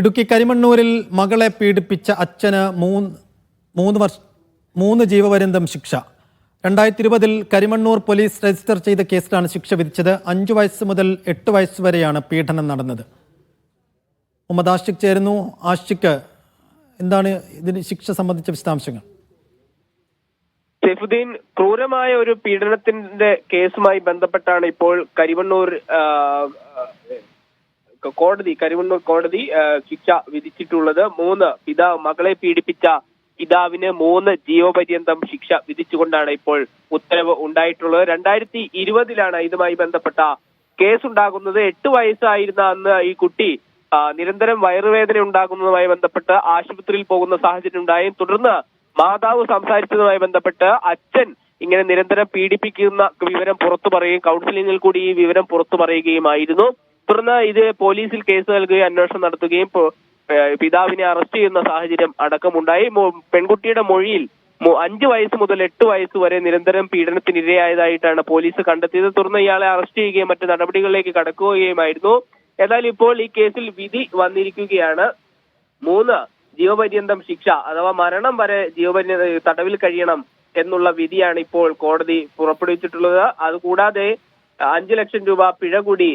ഇടുക്കി കരിമണ്ണൂരിൽ മകളെ പീഡിപ്പിച്ച അച്ഛന് മൂന്ന് ജീവപര്യന്തം ശിക്ഷ. 2020 കരിമണ്ണൂർ പോലീസ് രജിസ്റ്റർ ചെയ്ത കേസിലാണ് ശിക്ഷ വിധിച്ചത്. 5 വയസ്സ് മുതൽ 8 വയസ്സ് വരെയാണ് പീഡനം നടന്നത്. മുഹമ്മദ് ആഷിഖ് ചേരുന്നു. ആഷിഖ്, എന്താണ് ഇതിന് ശിക്ഷ സംബന്ധിച്ച വിശദാംശങ്ങൾ? സൈഫുദ്ദീൻ, ക്രൂരമായ ഒരു പീഡനത്തിന്റെ കേസുമായി ബന്ധപ്പെട്ടാണ് ഇപ്പോൾ കരിമണ്ണൂർ കോടതി ശിക്ഷ വിധിച്ചിട്ടുള്ളത്. മകളെ പീഡിപ്പിച്ച പിതാവിന് 3 ജീവപര്യന്തം ശിക്ഷ വിധിച്ചുകൊണ്ടാണ് ഇപ്പോൾ ഉത്തരവ് ഉണ്ടായിട്ടുള്ളത്. 2020 ഇതുമായി ബന്ധപ്പെട്ട കേസുണ്ടാകുന്നത്. 8 വയസ്സായിരുന്ന അന്ന് ഈ കുട്ടി നിരന്തരം വയറുവേദന ഉണ്ടാകുന്നതുമായി ബന്ധപ്പെട്ട് ആശുപത്രിയിൽ പോകുന്ന സാഹചര്യം ഉണ്ടായി. തുടർന്ന് മാതാവ് സംസാരിച്ചതുമായി ബന്ധപ്പെട്ട് അച്ഛൻ ഇങ്ങനെ നിരന്തരം പീഡിപ്പിക്കുന്ന വിവരം പുറത്തു പറയുകയും കൗൺസിലിംഗിൽ കൂടി ഈ വിവരം പുറത്തു പറയുകയുമായിരുന്നു. തുടർന്ന് ഇത് പോലീസിൽ കേസ് നൽകുകയും അന്വേഷണം നടത്തുകയും പിതാവിനെ അറസ്റ്റ് ചെയ്യുന്ന സാഹചര്യം അടക്കമുണ്ടായി. പെൺകുട്ടിയുടെ മൊഴിയിൽ 5 വയസ്സ് മുതൽ 8 വയസ്സ് വരെ നിരന്തരം പീഡനത്തിനിരയായതായിട്ടാണ് പോലീസ് കണ്ടെത്തിയത്. തുടർന്ന് ഇയാളെ അറസ്റ്റ് ചെയ്യുകയും മറ്റു നടപടികളിലേക്ക് കടക്കുകയുമായിരുന്നു. എന്നാൽ ഇപ്പോൾ ഈ കേസിൽ വിധി വന്നിരിക്കുകയാണ്. 3 ജീവപര്യന്തം ശിക്ഷ, അഥവാ മരണം വരെ തടവിൽ കഴിയണം എന്നുള്ള വിധിയാണ് ഇപ്പോൾ കോടതി പുറപ്പെടുവിച്ചിട്ടുള്ളത്. അതുകൂടാതെ 5 ലക്ഷം രൂപ പിഴ കൂടി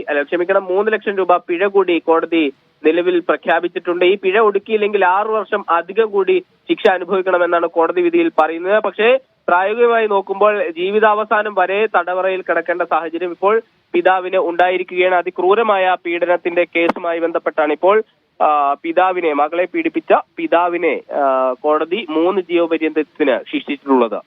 3 ലക്ഷം രൂപ പിഴ കൂടി കോടതി നിലവിൽ പ്രഖ്യാപിച്ചിട്ടുണ്ട്. ഈ പിഴ ഒടുക്കിയില്ലെങ്കിൽ 6 വർഷം അധികം കൂടി ശിക്ഷ അനുഭവിക്കണമെന്നാണ് കോടതി വിധിയിൽ പറയുന്നത്. പക്ഷേ പ്രായോഗികമായി നോക്കുമ്പോൾ ജീവിതാവസാനം വരെ തടവറയിൽ കിടക്കേണ്ട സാഹചര്യം ഇപ്പോൾ പിതാവിന് ഉണ്ടായിരിക്കുകയാണ്. അതിക്രൂരമായ പീഡനത്തിന്റെ കേസുമായി ബന്ധപ്പെട്ടാണ് ഇപ്പോൾ മകളെ പീഡിപ്പിച്ച പിതാവിനെ കോടതി 3 ജീവപര്യന്തത്തിന് ശിക്ഷിച്ചിട്ടുള്ളത്.